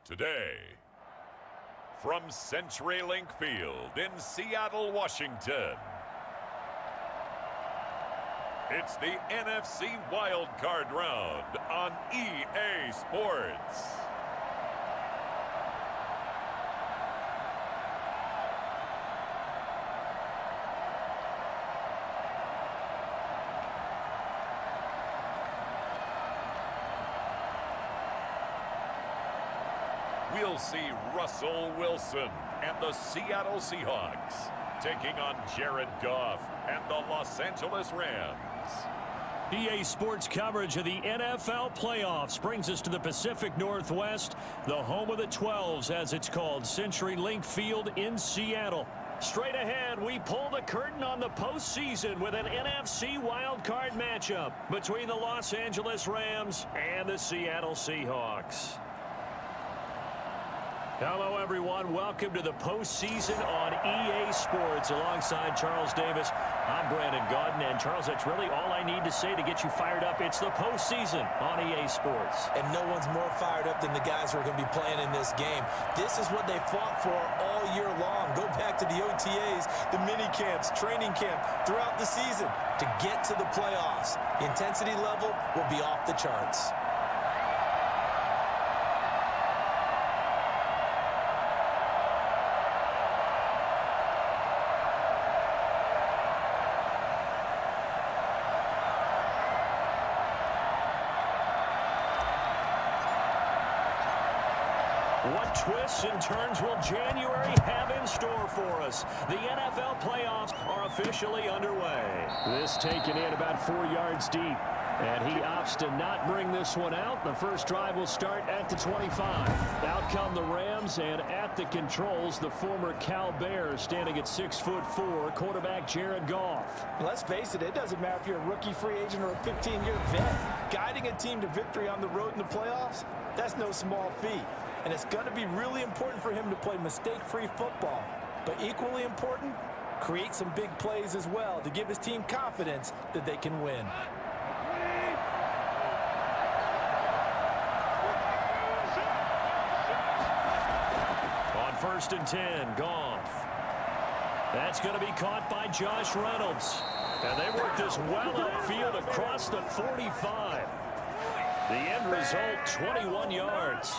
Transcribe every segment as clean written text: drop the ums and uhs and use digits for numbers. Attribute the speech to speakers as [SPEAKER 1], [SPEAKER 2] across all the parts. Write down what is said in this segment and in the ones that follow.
[SPEAKER 1] Today, from CenturyLink Field in Seattle, Washington, it's the NFC Wild Card Round on EA Sports. We'll see Russell Wilson and the Seattle Seahawks taking on Jared Goff and the Los Angeles Rams.
[SPEAKER 2] EA Sports coverage of the NFL playoffs brings us to the Pacific Northwest, the home of the 12s, as it's called, CenturyLink Field in Seattle. Straight ahead, we pull the curtain on the postseason with an NFC wildcard matchup between the Los Angeles Rams and the Seattle Seahawks. Hello, everyone. Welcome to the postseason on EA Sports. Alongside Charles Davis, I'm Brandon Gaudin. And, Charles, that's really all I need to say to get you fired up. It's the postseason on EA Sports.
[SPEAKER 3] And no one's more fired up than the guys who are going to be playing in this game. This is what they fought for all year long. Go back to the OTAs, the mini camps, training camp, throughout the season to get to the playoffs. The intensity level will be off the charts.
[SPEAKER 2] What twists and turns will January have in store for us? The NFL playoffs are officially underway. This taken in about 4 yards deep. And he opts to not bring this one out. The first drive will start at the 25. Out come the Rams, and at the controls, the former Cal Bear standing at 6'4", quarterback Jared Goff.
[SPEAKER 4] Let's face it, it doesn't matter if you're a rookie free agent or a 15-year vet. Guiding a team to victory on the road in the playoffs, that's no small feat. And it's going to be really important for him to play mistake-free football. But equally important, create some big plays as well to give his team confidence that they can win.
[SPEAKER 2] On 1st and 10, Goff. That's going to be caught by Josh Reynolds. And they work this well upfield across the 45. The end result, 21 yards.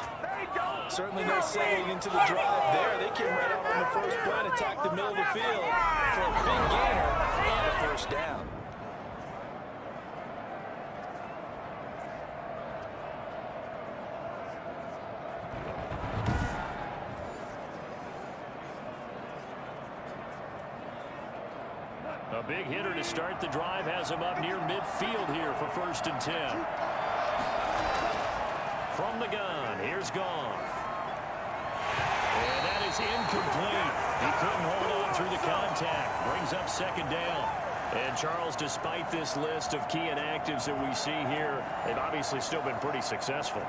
[SPEAKER 4] Certainly no settling into the drive there. They came right out on the first play and attacked the middle of the field for a big gainer and a first down.
[SPEAKER 2] A big hitter to start the drive has him up near midfield here for 1st and 10. From the gun, here's Goff. And that is incomplete. He couldn't hold on through the contact. Brings up 2nd down. And, Charles, despite this list of key inactives that we see here, they've obviously still been pretty successful.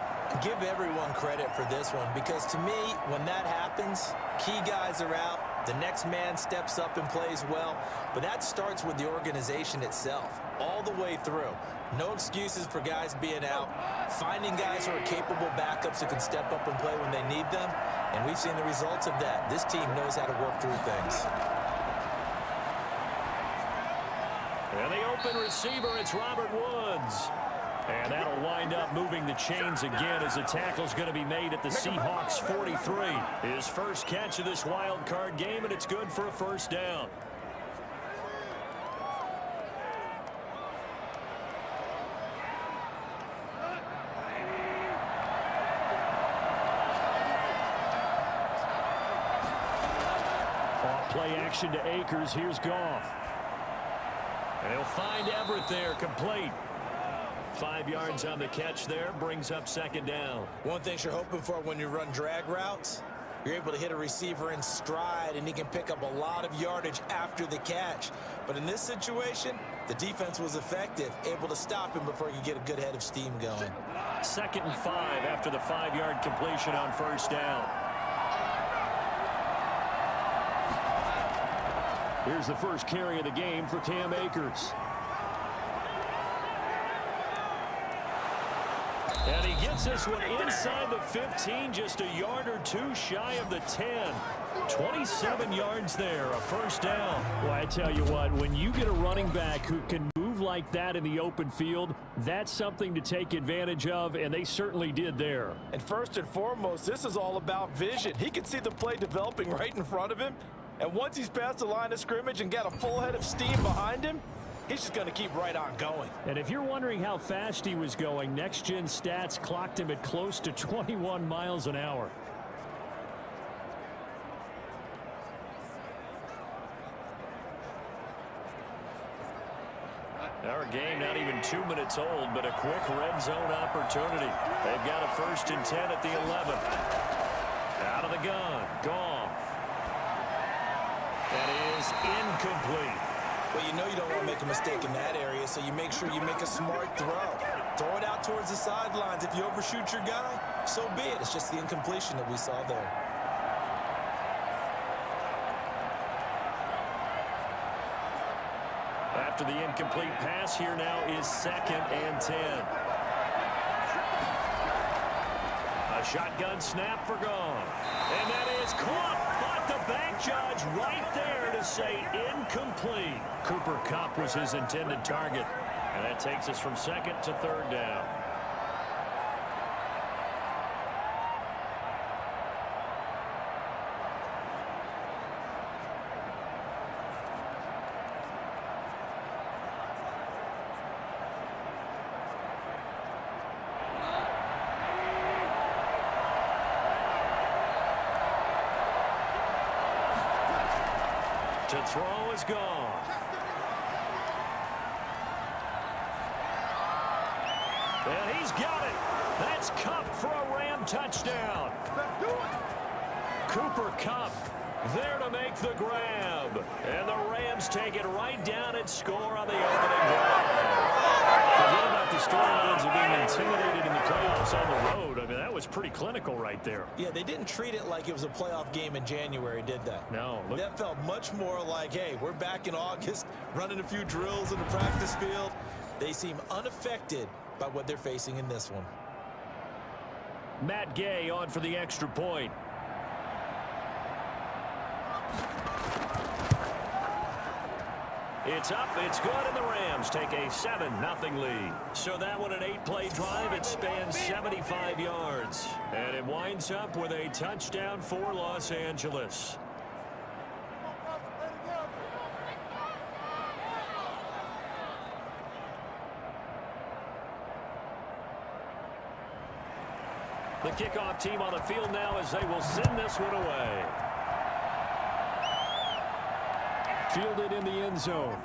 [SPEAKER 3] Give everyone credit for this one, because to me, when that happens, key guys are out, the next man steps up and plays well, but that starts with the organization itself, all the way through. No excuses for guys being out, finding guys who are capable backups who can step up and play when they need them, and we've seen the results of that. This team knows how to work through things.
[SPEAKER 2] And the open receiver, it's Robert Woods. And that'll wind up moving the chains again as the tackle's going to be made at the Seahawks 43. His first catch of this wild card game, and it's good for a first down. Off play action to Akers. Here's Goff. And he'll find Everett there, complete. 5 yards on the catch there, brings up 2nd down.
[SPEAKER 3] One thing you're hoping for when you run drag routes, you're able to hit a receiver in stride, and he can pick up a lot of yardage after the catch. But in this situation, the defense was effective, able to stop him before he could get a good head of steam going.
[SPEAKER 2] 2nd and 5 after the 5-yard completion on 1st down. Here's the first carry of the game for Cam Akers. And he gets this one inside the 15, just a yard or two shy of the 10. 27 yards there, a first down.
[SPEAKER 5] Well, I tell you what, when you get a running back who can move like that in the open field, that's something to take advantage of, and they certainly did there.
[SPEAKER 4] And first and foremost, this is all about vision. He can see the play developing right in front of him, and once he's past the line of scrimmage and got a full head of steam behind him, he's just going to keep right on going.
[SPEAKER 5] And if you're wondering how fast he was going, Next Gen Stats clocked him at close to 21 miles an hour.
[SPEAKER 2] Our game not even 2 minutes old, but a quick red zone opportunity. They've got a 1st and 10 at the 11. Out of the gun, Goff. That is incomplete.
[SPEAKER 3] Well, you know you don't want to make a mistake in that area, so you make sure you make a smart throw. Throw it out towards the sidelines. If you overshoot your guy, so be it. It's just the incompletion that we saw there.
[SPEAKER 2] After the incomplete pass, here now is 2nd and 10. A shotgun snap for Goff. And that is caught. But the back judge right there to say incomplete. Cooper Kupp was his intended target. And that takes us from 2nd to 3rd down. To throw is Goff. And he's got it. That's Kupp for a Ram touchdown. Cooper Kupp there to make the grab. And the Rams take it right down and score on the opening drive. Forget about the storylines of being intimidated in the playoffs on the road. I mean, that was pretty clinical right there.
[SPEAKER 3] Yeah, they didn't treat it like it was a playoff game in January, did they?
[SPEAKER 2] No.
[SPEAKER 3] That felt much more like, hey, we're back in August, running a few drills in the practice field. They seem unaffected by what they're facing in this one.
[SPEAKER 2] Matt Gay on for the extra point. It's up, it's good, and the Rams take a 7-0 lead. So that one an 8-play drive. It spans 75 yards. And it winds up with a touchdown for Los Angeles. The kickoff team on the field now as they will send this one away.
[SPEAKER 5] Fielded in the end zone. And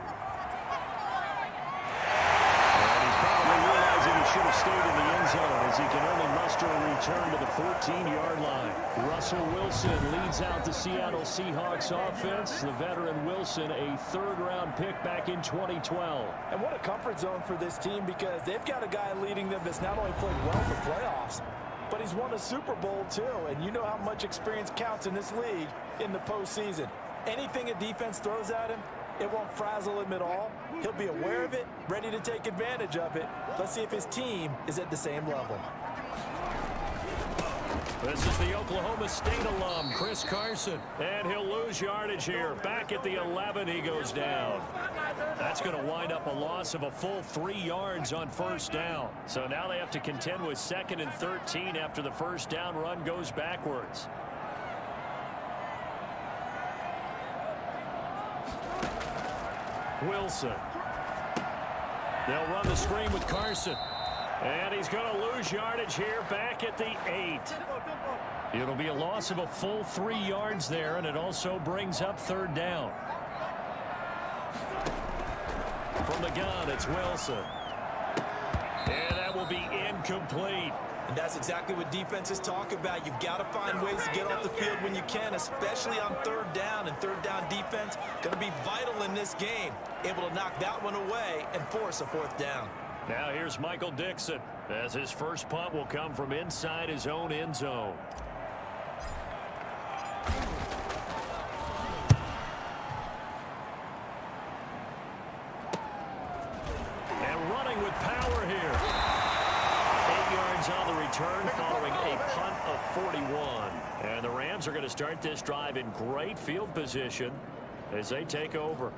[SPEAKER 5] he's probably realizing he should have stayed in the end zone as he can only muster a return to the 14-yard line. Russell Wilson leads out the Seattle Seahawks offense. The veteran Wilson, a 3rd-round pick back in 2012.
[SPEAKER 4] And what a comfort zone for this team, because they've got a guy leading them that's not only played well in the playoffs, but he's won a Super Bowl too. And you know how much experience counts in this league in the postseason. Anything a defense throws at him, it won't frazzle him at all. He'll be aware of it, ready to take advantage of it. Let's see if his team is at the same level.
[SPEAKER 2] This is the Oklahoma State alum, Chris Carson. And he'll lose yardage here. Back at the 11, he goes down. That's going to wind up a loss of a full 3 yards on 1st down. So now they have to contend with 2nd and 13 after the 1st down run goes backwards. Wilson. They'll run the screen with Carson. And he's going to lose yardage here back at the 8. It'll be a loss of a full 3 yards there, and it also brings up 3rd down. From the gun, it's Wilson. And that will be incomplete.
[SPEAKER 3] And that's exactly what defenses talk about. You've got to find ways to get off the field when you can, especially on 3rd down. And 3rd down defense going to be vital in this game. Able to knock that one away and force a 4th down.
[SPEAKER 2] Now here's Michael Dixon as his first punt will come from inside his own end zone. And running with power here. 8 yards yards on the return following a punt of 41. And the Rams are going to start this drive in great field position as they take over.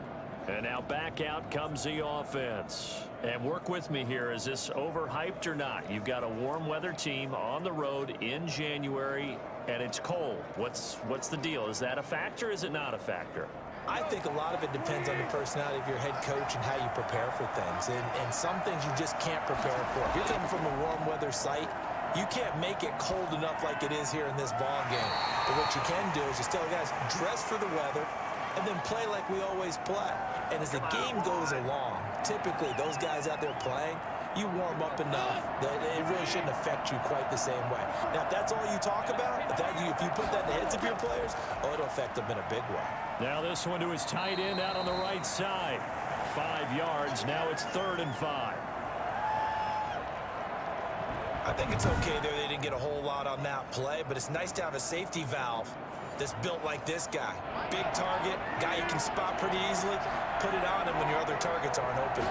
[SPEAKER 2] And now back out comes the offense. And work with me here. Is this overhyped or not? You've got a warm weather team on the road in January, and it's cold. What's the deal? Is that a factor? Is it not a factor?
[SPEAKER 3] I think a lot of it depends on the personality of your head coach and how you prepare for things. And some things you just can't prepare for. If you're coming from a warm weather site, you can't make it cold enough like it is here in this ball game. But what you can do is just tell guys, dress for the weather, and then play like we always play. And as the game goes along, typically those guys out there playing, you warm up enough that it really shouldn't affect you quite the same way. Now, if that's all you talk about, if you put that in the heads of your players, it'll affect them in a big way.
[SPEAKER 2] Now this one to his tight end out on the right side. 5 yards. Now it's 3rd and 5.
[SPEAKER 3] I think it's okay there. They didn't get a whole lot on that play, but it's nice to have a safety valve that's built like this guy. Big target, guy you can spot pretty easily. Put it on him when your other targets aren't open.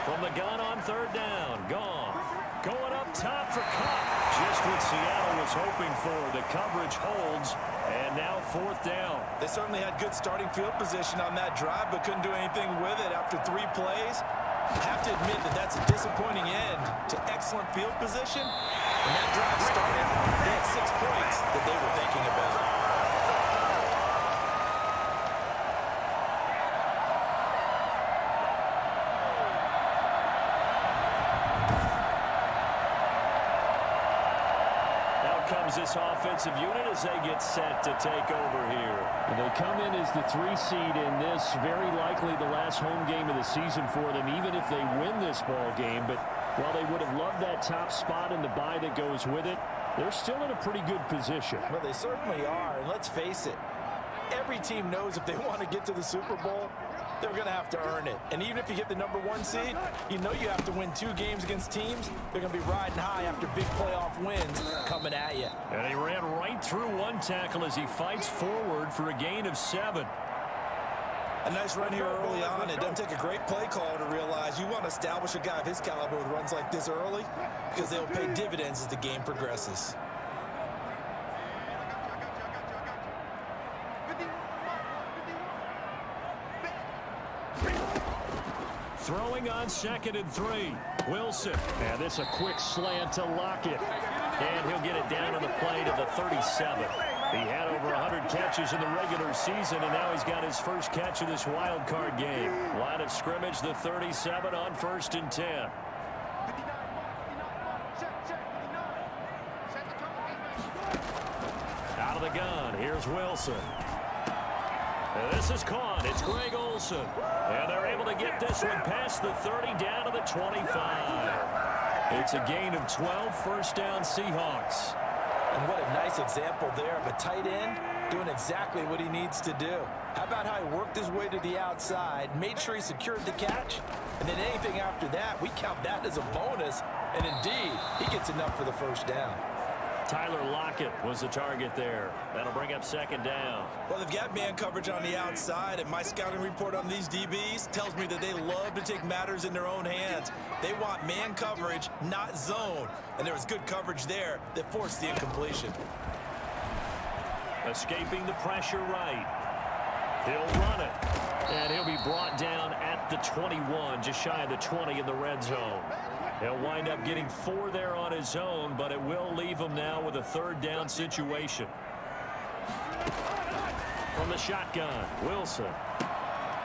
[SPEAKER 2] From the gun on 3rd down, Goff going up top for Cup. Just what Seattle was hoping for. The coverage holds, and now 4th down.
[SPEAKER 4] They certainly had good starting field position on that drive, but couldn't do anything with it after 3 plays. I have to admit that that's a disappointing end to excellent field position. When that drive started, they had 6 points that they were thinking about.
[SPEAKER 2] Comes this offensive unit as they get set to take over here.
[SPEAKER 5] And they come in as the 3 seed in this, very likely the last home game of the season for them, even if they win this ball game. But while they would have loved that top spot and the bye that goes with it, they're still in a pretty good position.
[SPEAKER 4] Well, they certainly are, and let's face it, every team knows if they want to get to the Super Bowl, they're going to have to earn it. And even if you get the #1 seed, you know you have to win 2 games against teams. They're going to be riding high after big playoff wins coming at you.
[SPEAKER 2] And he ran right through 1 tackle as he fights forward for a gain of 7.
[SPEAKER 4] A nice run here early on. It doesn't take a great play call to realize you want to establish a guy of his caliber with runs like this early because they'll pay dividends as the game progresses.
[SPEAKER 2] Throwing on 2nd and 3. Wilson. And this a quick slant to Lockett. And he'll get it down on the play to the 37. He had over 100 catches in the regular season, and now he's got his first catch of this wild card game. Line of scrimmage, the 37 on 1st and 10. Out of the gun, here's Wilson. And this is caught. It's Greg Olsen. And they're able to get this one past the 30 down to the 25. It's a gain of 12, 1st down Seahawks.
[SPEAKER 4] And what a nice example there of a tight end doing exactly what he needs to do. How about how he worked his way to the outside, made sure he secured the catch, and then anything after that, we count that as a bonus. And indeed, he gets enough for the 1st down.
[SPEAKER 2] Tyler Lockett was the target there. That'll bring up 2nd down.
[SPEAKER 4] Well, they've got man coverage on the outside, and my scouting report on these DBs tells me that they love to take matters in their own hands. They want man coverage, not zone. And there was good coverage there that forced the incompletion.
[SPEAKER 2] Escaping the pressure right. He'll run it. And he'll be brought down at the 21, just shy of the 20 in the red zone. He'll wind up getting 4 there on his own, but it will leave him now with a 3rd down situation. From the shotgun, Wilson.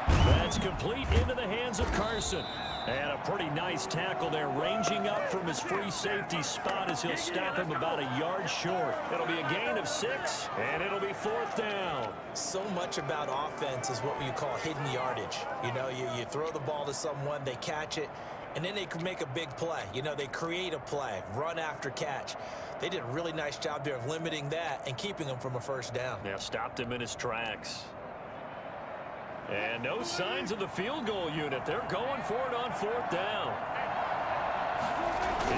[SPEAKER 2] That's complete into the hands of Carson. And a pretty nice tackle there, ranging up from his free safety spot as he'll stop him about a yard short. It'll be a gain of 6, and it'll be 4th down.
[SPEAKER 3] So much about offense is what you call hidden yardage. You know, you throw the ball to someone, they catch it, and then they can make a big play. You know, they create a play, run after catch. They did a really nice job there of limiting that and keeping him from a 1st down.
[SPEAKER 2] Yeah, stopped him in his tracks. And no signs of the field goal unit. They're going for it on 4th down.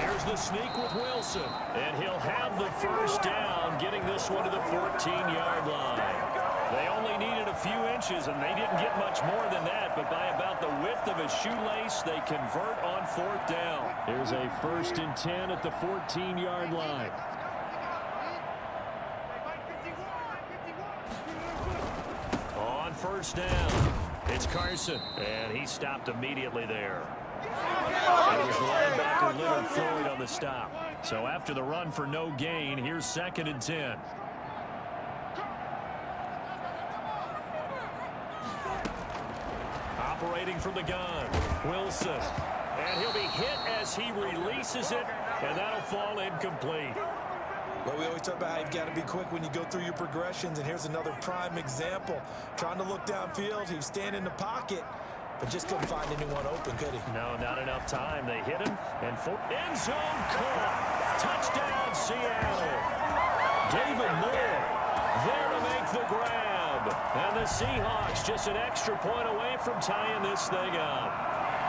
[SPEAKER 2] Here's the sneak with Wilson. And he'll have the 1st down, getting this one to the 14-yard line. They only needed a few inches, and they didn't get much more than that, but by about the width of a shoelace, they convert on 4th down.
[SPEAKER 5] Here's a 1st and 10 at the 14-yard line.
[SPEAKER 2] On 1st down, it's Carson, and he stopped immediately there. It was linebacker Leonard Floyd on the stop. So after the run for no gain, here's 2nd and 10. Operating from the gun, Wilson. And he'll be hit as he releases it, and that'll fall incomplete.
[SPEAKER 4] Well, we always talk about how you've got to be quick when you go through your progressions, and here's another prime example. Trying to look downfield, he was standing in the pocket, but just couldn't find anyone open, could he?
[SPEAKER 2] No, not enough time. They hit him, and end zone caught. Touchdown, Seattle. David Moore there to make the grab. And the Seahawks just an extra point away from tying this thing up.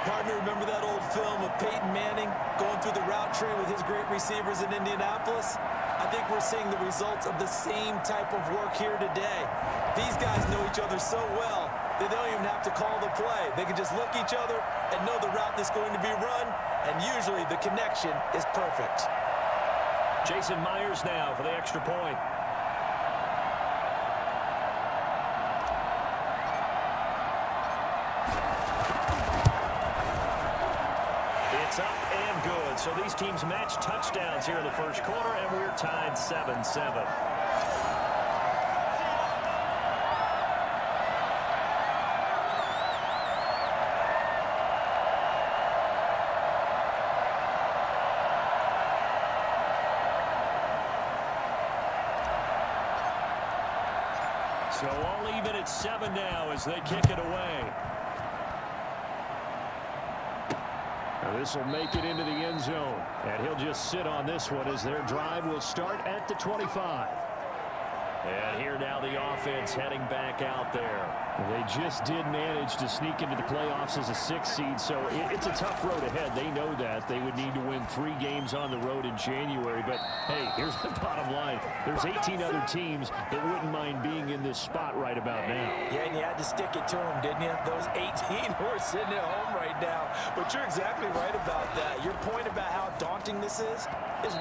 [SPEAKER 4] Partner, remember that old film of Peyton Manning going through the route tree with his great receivers in Indianapolis? I think we're seeing the results of the same type of work here today. These guys know each other so well that they don't even have to call the play. They can just look each other and know the route that's going to be run, and usually the connection is perfect.
[SPEAKER 2] Jason Myers now for the extra point. It's up and good. So these teams match touchdowns here in the first quarter, and we're tied 7-7. So all even at 7 now as they kick it away.
[SPEAKER 5] This will make it into the end zone, and he'll just sit on this one as their drive will start at the 25.
[SPEAKER 2] And here now the offense heading back out there.
[SPEAKER 5] They just did manage to sneak into the playoffs as a 6th seed, so it's a tough road ahead. They know that. They would need to win 3 games on the road in January. But, hey, here's the bottom line. There's 18 other teams that wouldn't mind being in this spot right about now.
[SPEAKER 4] Yeah, and you had to stick it to them, didn't you? Those 18 who are sitting at home right now. But you're exactly right about that. Your point about how daunting this is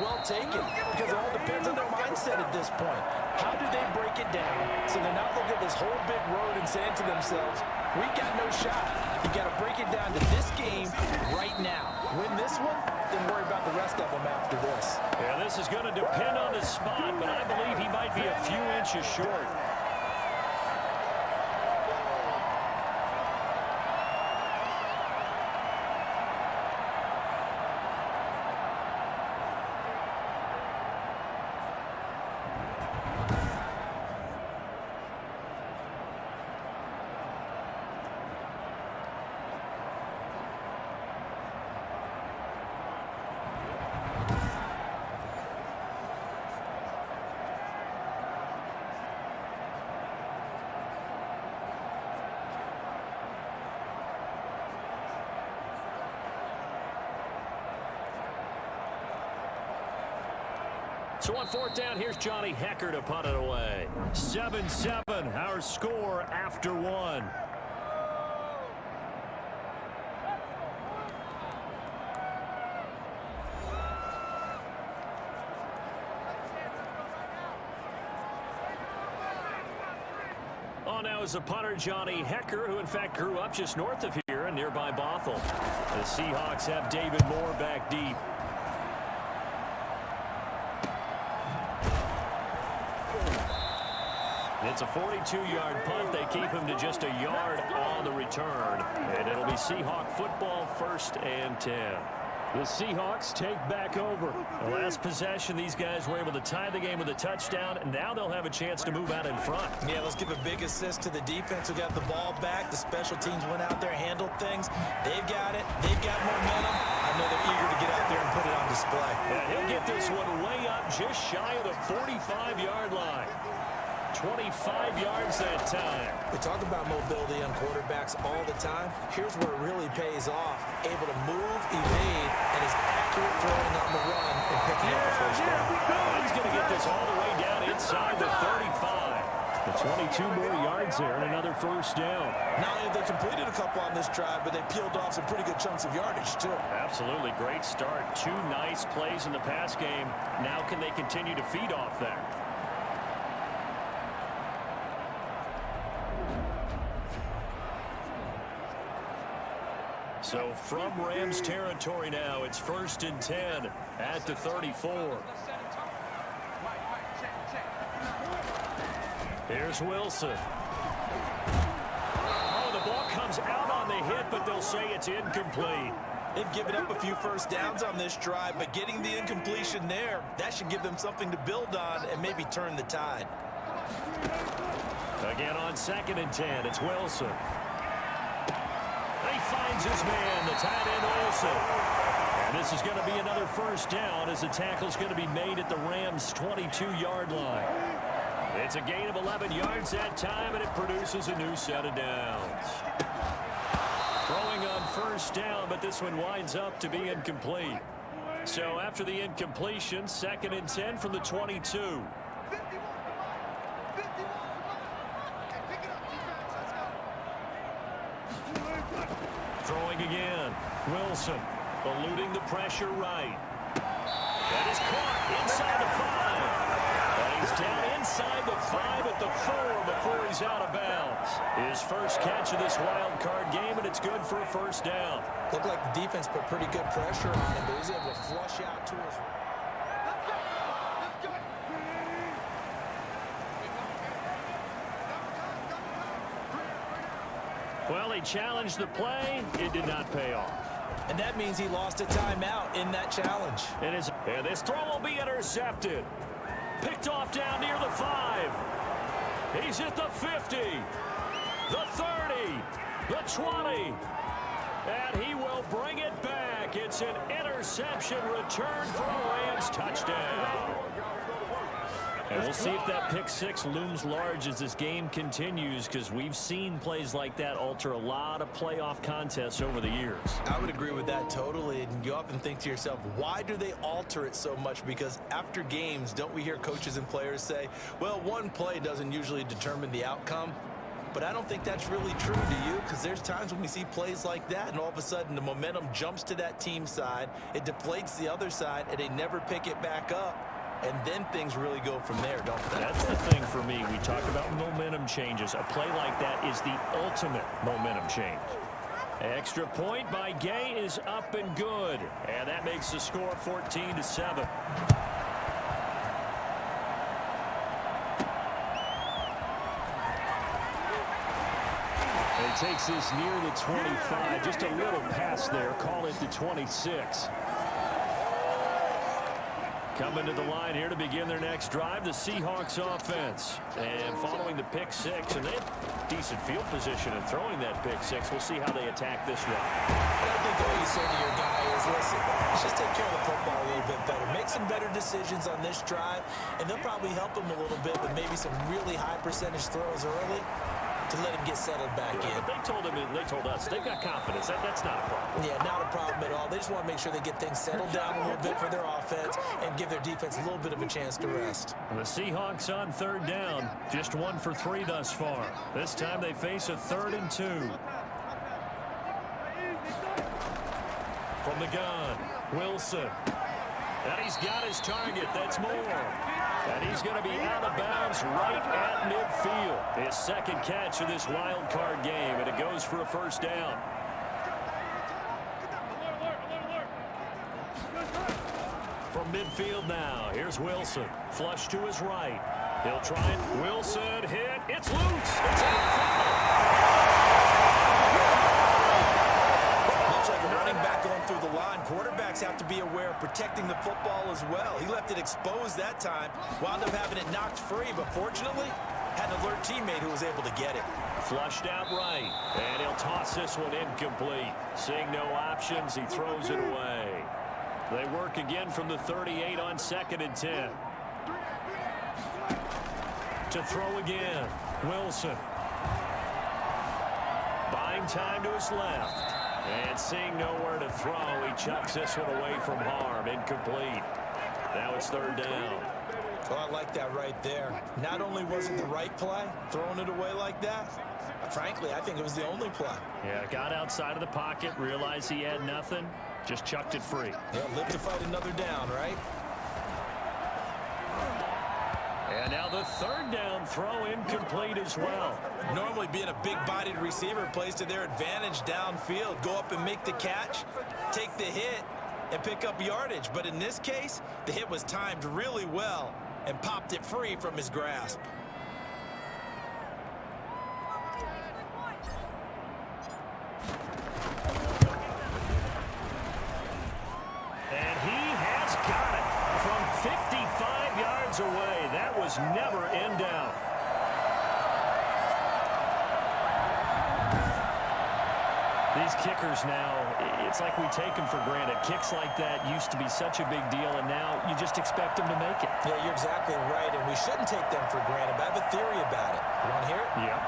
[SPEAKER 4] well taken, because it all depends on their mindset at this point. How do they break it down so they're not looking at this whole big road and saying to themselves, we got no shot. You got to break it down to this game right now. Win this one, then worry about the rest of them after this.
[SPEAKER 2] Yeah, this is going to depend on his spot, but I believe he might be a few inches short. So on 4th down, here's Johnny Hecker to punt it away. 7-7, our score after 1. On now is the punter, Johnny Hecker, who in fact grew up just north of here in nearby Bothell. The Seahawks have David Moore back deep. It's a 42-yard punt. They keep him to just a yard on the return. And it'll be Seahawk football, 1st and 10.
[SPEAKER 5] The Seahawks take back over.
[SPEAKER 2] The last possession, these guys were able to tie the game with a touchdown, and now they'll have a chance to move out in front.
[SPEAKER 4] Yeah, let's give a big assist to the defense who got the ball back. The special teams went out there, handled things. They've got it. They've got momentum. I know they're eager to get out there and put it on display.
[SPEAKER 2] And he'll get this one way up just shy of the 45-yard line. 25 yards that time.
[SPEAKER 4] We talk about mobility on quarterbacks all the time. Here's where it really pays off. Able to move, evade, and is accurate throwing on the run and picking up the first down.
[SPEAKER 2] He's going to get this all the way down inside the 35.
[SPEAKER 5] The 22 more yards there and another first down.
[SPEAKER 4] Not only have they completed a couple on this drive, but they peeled off some pretty good chunks of yardage, too.
[SPEAKER 2] Absolutely great start. 2 nice plays in the pass game. Now can they continue to feed off that? So from Rams territory now, it's 1st and 10 at the 34. Here's Wilson. Oh, the ball comes out on the hit, but they'll say it's incomplete.
[SPEAKER 4] They've given up a few first downs on this drive, but getting the incompletion there, that should give them something to build on and maybe turn the tide.
[SPEAKER 2] Again on 2nd and 10, it's Wilson. He finds his man, the tight end Olsen. And this is going to be another first down as the tackle's going to be made at the Rams' 22-yard line. It's a gain of 11 yards that time, and it produces a new set of downs. Throwing on first down, but this one winds up to be incomplete. So after the incompletion, 2nd and 10 from the 22. Throwing again. Wilson eluding the pressure right. That is caught inside the 5. And he's down inside the 5 at the 4 before he's out of bounds. His first catch of this wild card game, and it's good for a first down.
[SPEAKER 3] Looked like the defense put pretty good pressure on him, but he was able to flush out to his...
[SPEAKER 2] Well, he challenged the play. It did not pay off.
[SPEAKER 4] And that means he lost a timeout in that challenge.
[SPEAKER 2] And this throw will be intercepted. Picked off down near the 5. He's at the 50, the 30, the 20. And he will bring it back. It's an interception return for a Rams touchdown. And we'll see if that pick 6 looms large as this game continues, because we've seen plays like that alter a lot of playoff contests over the years.
[SPEAKER 3] I would agree with that totally. And you often think to yourself, why do they alter it so much? Because after games, don't we hear coaches and players say, well, one play doesn't usually determine the outcome? But I don't think that's really true, do you? Because there's times when we see plays like that, and all of a sudden the momentum jumps to that team side, it deflates the other side, and they never pick it back up. And then things really go from there, don't they?
[SPEAKER 2] That's the thing for me. We talk about momentum changes. A play like that is the ultimate momentum change. Extra point by Gay is up and good. And that makes the score 14-7. He takes this near the 25. Just a little pass there. Call it the 26. Coming to the line here to begin their next drive, the Seahawks offense. And following the pick 6, and they have decent field position in throwing that pick 6. We'll see how they attack this one.
[SPEAKER 3] I think all you say to your guy is, listen, let's just take care of the football a little bit better. Make some better decisions on this drive, and they'll probably help him a little bit with maybe some really high percentage throws early to let him get settled back in.
[SPEAKER 2] But they told us they've got confidence. That's not a problem.
[SPEAKER 3] Yeah, not a problem at all. They just want to make sure they get things settled down a little bit for their offense and give their defense a little bit of a chance to rest.
[SPEAKER 2] The Seahawks on 3rd down, just 1 for 3 thus far. This time they face a 3rd and 2. From the gun, Wilson. And he's got his target. That's more. And he's going to be out of bounds right at midfield. His 2nd catch of this wild card game, and it goes for a first down. From midfield now, here's Wilson. Flush to his right. He'll try it. Wilson hit. It's loose. It's
[SPEAKER 4] Much like a running back going through the line, quarterbacks have to be aware of protecting the football as well. He left it exposed that time, wound up having it knocked free, but fortunately, had an alert teammate who was able to get it.
[SPEAKER 2] Flushed out right, and he'll toss this one incomplete. Seeing no options, he throws it away. They work again from the 38 on 2nd and 10. To throw again, Wilson. Buying time to his left. And seeing nowhere to throw, he chucks this one away from harm. Incomplete. Now it's 3rd down.
[SPEAKER 3] Oh, I like that right there. Not only was it the right play, throwing it away like that, frankly, I think it was the only play.
[SPEAKER 2] Yeah, got outside of the pocket, realized he had nothing, just chucked it free.
[SPEAKER 3] Yeah, live to fight another down, right?
[SPEAKER 2] And now the third down throw incomplete as well.
[SPEAKER 3] Normally being a big-bodied receiver plays to their advantage downfield. Go up and make the catch, take the hit, and pick up yardage. But in this case, the hit was timed really well and popped it free from his grasp.
[SPEAKER 2] And he has got it from 55 yards away. That was never in doubt. These kickers now, it's like we take them for granted. Kicks like that used to be such a big deal, and now you just expect them to make it.
[SPEAKER 3] Yeah, you're exactly right, and we shouldn't take them for granted. But I have a theory about it. You want to hear it?
[SPEAKER 2] Yeah.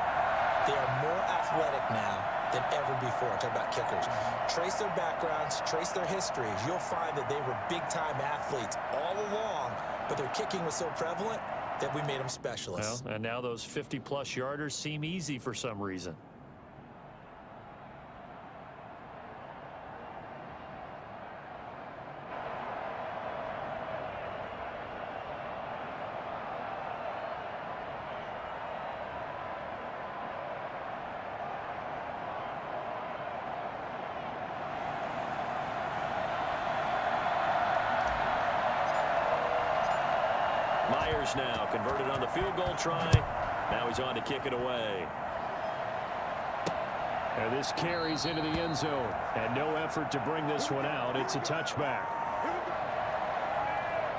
[SPEAKER 3] They are more athletic now than ever before. Talk about kickers. Trace their backgrounds, trace their histories. You'll find that they were big-time athletes all along, but their kicking was so prevalent that we made them specialists.
[SPEAKER 2] Well, and now those 50-plus yarders seem easy for some reason. Myers now converted on the field goal try. Now he's on to kick it away.
[SPEAKER 5] And this carries into the end zone. And no effort to bring this one out. It's a touchback.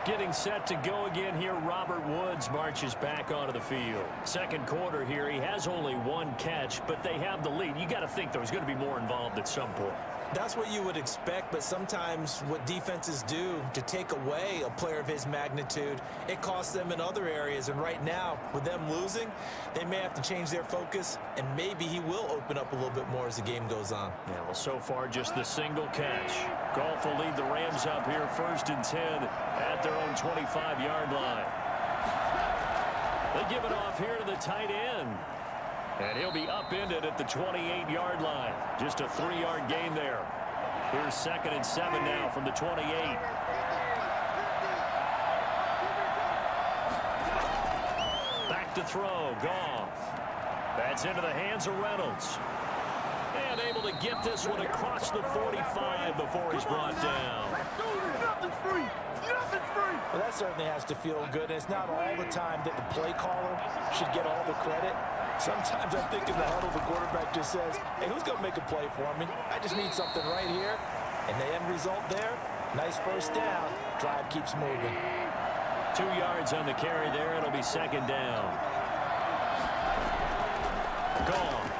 [SPEAKER 2] Getting set to go again here, Robert Woods marches back onto the field. Second quarter here, he has only one catch, but they have the lead. You got to think there's going to be more involved at some point.
[SPEAKER 3] That's what you would expect, but sometimes what defenses do to take away a player of his magnitude, it costs them in other areas. And right now, with them losing, they may have to change their focus, and maybe he will open up a little bit more as the game goes on.
[SPEAKER 2] Yeah, well, so far, just the single catch. Goff will lead the Rams up here 1st and 10 at their own 25-yard line. They give it off here to the tight end. And he'll be upended at the 28-yard line. Just a 3-yard gain there. Here's 2nd and 7 now from the 28. Back to throw, Goff. That's into the hands of Reynolds. And able to get this one across the 45 before he's brought down.
[SPEAKER 4] Nothing's free. Nothing's free. Well, that certainly has to feel good. And it's not all the time that the play caller should get all the credit. Sometimes I think in the huddle, the quarterback just says, hey, who's going to make a play for me? I just need something right here. And the end result there, nice first down. Drive keeps moving.
[SPEAKER 2] 2 yards on the carry there. It'll be 2nd down. Gone.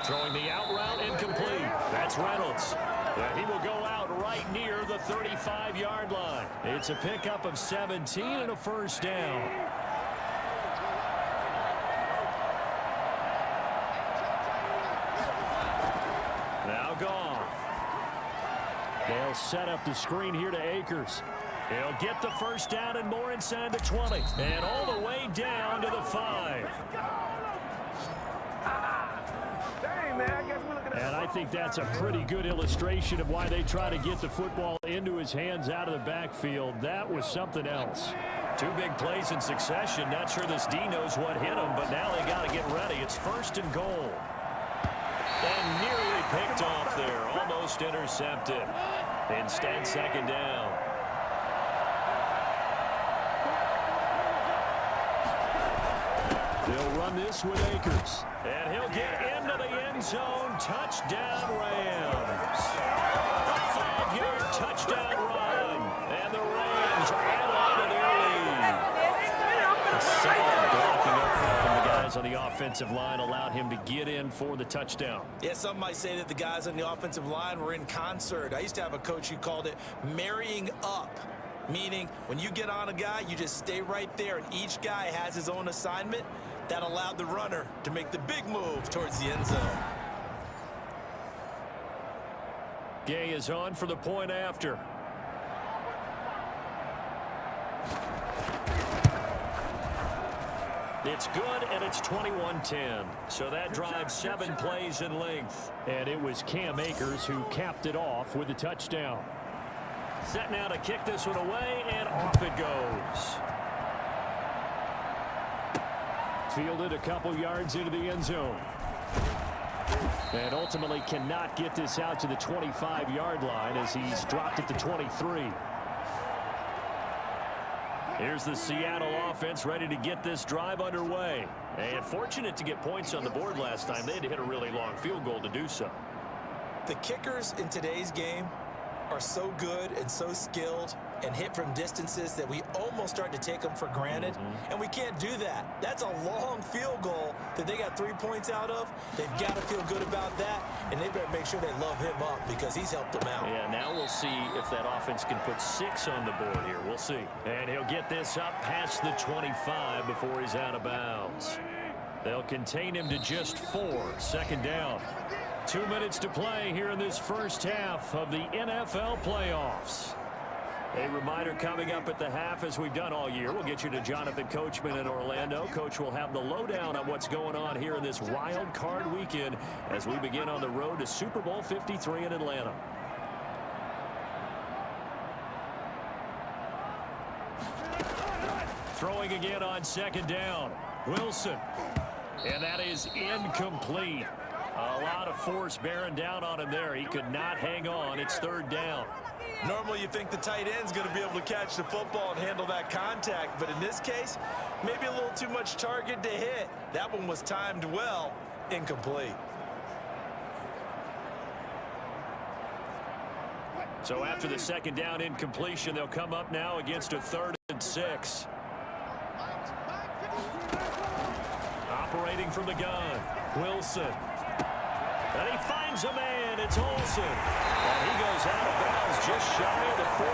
[SPEAKER 2] Throwing the out route incomplete. That's Reynolds. He will go out right near the 35-yard line. It's a pickup of 17 and a first down. Now Goff. They'll set up the screen here to Akers. He'll get the first down and more inside the 20. And all the way down to the 5.
[SPEAKER 5] And I think that's a pretty good illustration of why they try to get the football into his hands out of the backfield. That was something else.
[SPEAKER 2] 2 big plays in succession. Not sure this D knows what hit him, but now they got to get ready. It's 1st and goal. And nearly picked off there. Almost intercepted. Instead, 2nd down.
[SPEAKER 5] They'll run this with Akers.
[SPEAKER 2] And he'll get into the end zone. Touchdown, Rams. A 5-yard touchdown run. And the Rams add on to their lead. Solid blocking up front from the guys on the offensive line allowed him to get in for the touchdown.
[SPEAKER 3] Yeah, some might say that the guys on the offensive line were in concert. I used to have a coach who called it marrying up, meaning when you get on a guy, you just stay right there, and each guy has his own assignment. That allowed the runner to make the big move towards the end zone.
[SPEAKER 2] Gay is on for the point after. It's good, and it's 21-10. So that drive 7 plays in length.
[SPEAKER 5] And it was Cam Akers who capped it off with a touchdown.
[SPEAKER 2] Set now to kick this one away, and off it goes.
[SPEAKER 5] Fielded a couple yards into the end zone. And ultimately cannot get this out to the 25-yard line as he's dropped it to 23.
[SPEAKER 2] Here's the Seattle offense ready to get this drive underway. And fortunate to get points on the board last time. They had to hit a really long field goal to do so.
[SPEAKER 3] The kickers in today's game are so good and so skilled and hit from distances that we almost start to take them for granted. And we can't do that. That's a long field goal that they got 3 points out of. They've got to feel good about that, and they better make sure they love him up because he's helped them out.
[SPEAKER 2] Yeah, now we'll see if that offense can put 6 on the board here. We'll see. And he'll get this up past the 25 before he's out of bounds. They'll contain him to just 4. Second down. 2 minutes to play here in this first half of the NFL playoffs. A reminder coming up at the half, as we've done all year. We'll get you to Jonathan Coachman in Orlando. Coach will have the lowdown on what's going on here in this wild card weekend as we begin on the road to Super Bowl 53 in Atlanta. Throwing again on second down. Wilson. And that is incomplete. A lot of force bearing down on him there. He could not hang on. It's third down.
[SPEAKER 3] Normally you think the tight end's going to be able to catch the football and handle that contact, but in this case, maybe a little too much target to hit. That one was timed well, incomplete.
[SPEAKER 2] So after the second down incompletion, they'll come up now against a 3rd and 6. Operating from the gun, Wilson. And he finds a man. It's Olsen. And he goes out of bounds just shy of the 45.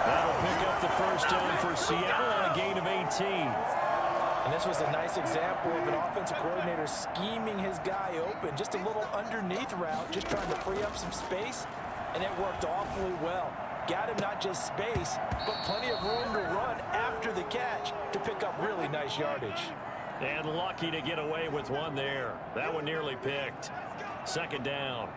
[SPEAKER 2] That'll pick up the first down for Seattle on a gain of 18.
[SPEAKER 4] And this was a nice example of an offensive coordinator scheming his guy open. Just a little underneath route, just trying to free up some space. And it worked awfully well. Got him not just space, but plenty of room to run after the catch to pick up really nice yardage.
[SPEAKER 2] And lucky to get away with one there. That one nearly picked. Second down.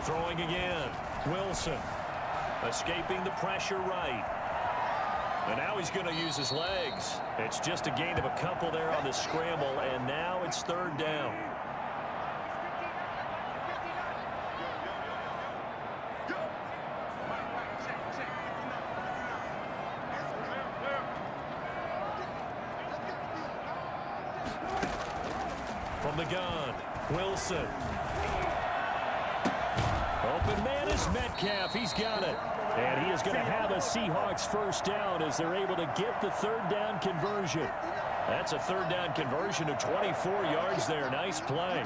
[SPEAKER 2] Throwing again. Wilson. Escaping the pressure right. And now he's going to use his legs. It's just a gain of a couple there on the scramble, and now it's third down. From the gun, Wilson. Open man is Metcalf. He's got it. And he is going to have a Seahawks first down as they're able to get the third down conversion. That's a third down conversion of 24 yards there. Nice play.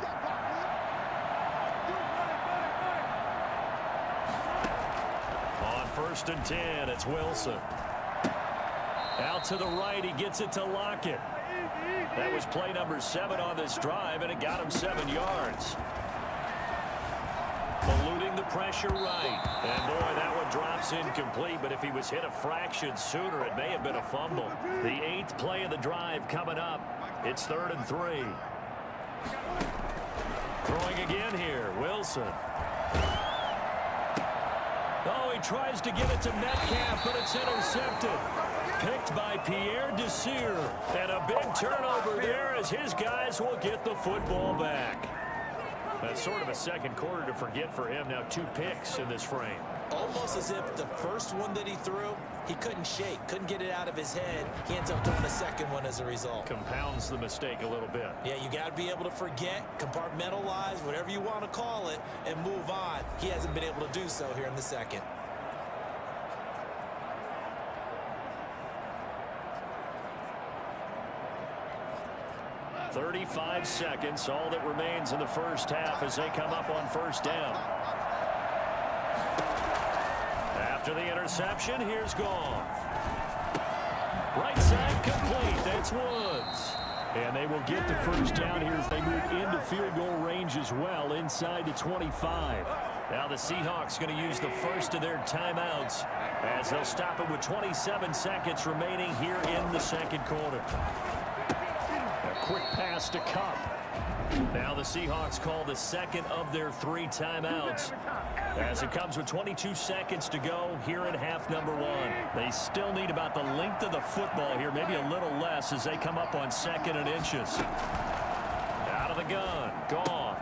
[SPEAKER 2] On 1st and 10, it's Wilson. Out to the right, he gets it to Lockett. That was play number 7 on this drive, and it got him 7 yards. Eluding the pressure right. And boy, that one drops incomplete, but if he was hit a fraction sooner, it may have been a fumble. The 8th play of the drive coming up. It's 3rd and 3. Throwing again here, Wilson. Oh, he tries to get it to Metcalf, but it's intercepted. Picked by Pierre Desir. And a big turnover there as his guys will get the football back. That's sort of a second quarter to forget for him. Now 2 picks in this frame.
[SPEAKER 3] Almost as if the first one that he threw, he couldn't shake, couldn't get it out of his head. He ends up throwing the second one as a result.
[SPEAKER 2] Compounds the mistake a little bit.
[SPEAKER 3] Yeah, you got to be able to forget, compartmentalize, whatever you want to call it, and move on. He hasn't been able to do so here in the second.
[SPEAKER 2] .35 seconds, all that remains in the first half as they come up on first down. After the interception, here's Goff. Right side complete. That's Woods. And they will get the first down here as they move into field goal range as well, inside the 25. Now the Seahawks going to use the first of their timeouts as they'll stop it with 27 seconds remaining here in the second quarter.
[SPEAKER 5] A quick pass to Cup.
[SPEAKER 2] Now the Seahawks call the second of their 3 timeouts as it comes with 22 seconds to go here in half number 1. They still need about the length of the football here, maybe a little less as they come up on 2nd and inches. Out of the gun, Goff.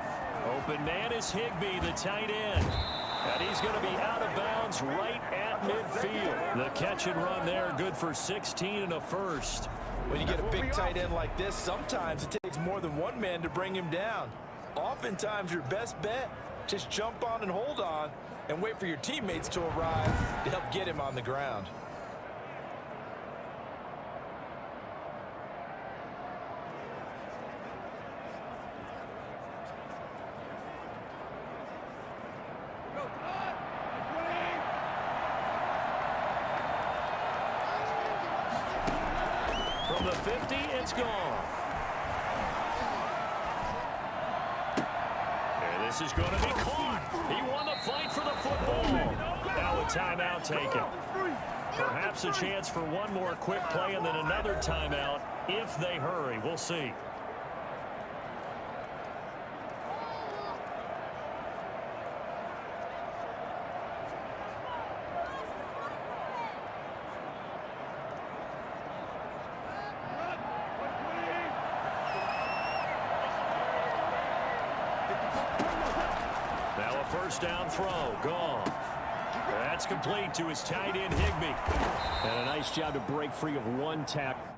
[SPEAKER 2] Open man is Higbee, the tight end. And he's going to be out of bounds right at midfield. The catch and run there, good for 16 and a first.
[SPEAKER 4] When you get a big tight end like this, sometimes it takes more than one man to bring him down. Oftentimes, your best bet, just jump on and hold on and wait for your teammates to arrive to help get him on the ground.
[SPEAKER 2] From the 50, it's Goff. And this is going to be caught. He won the fight for the football. Now a timeout taken. Perhaps a chance for one more quick play and then another timeout if they hurry. We'll see. Now a first down throw. Goff. That's complete to his tight end, Higbee.
[SPEAKER 5] And a nice job to break free of one tackle.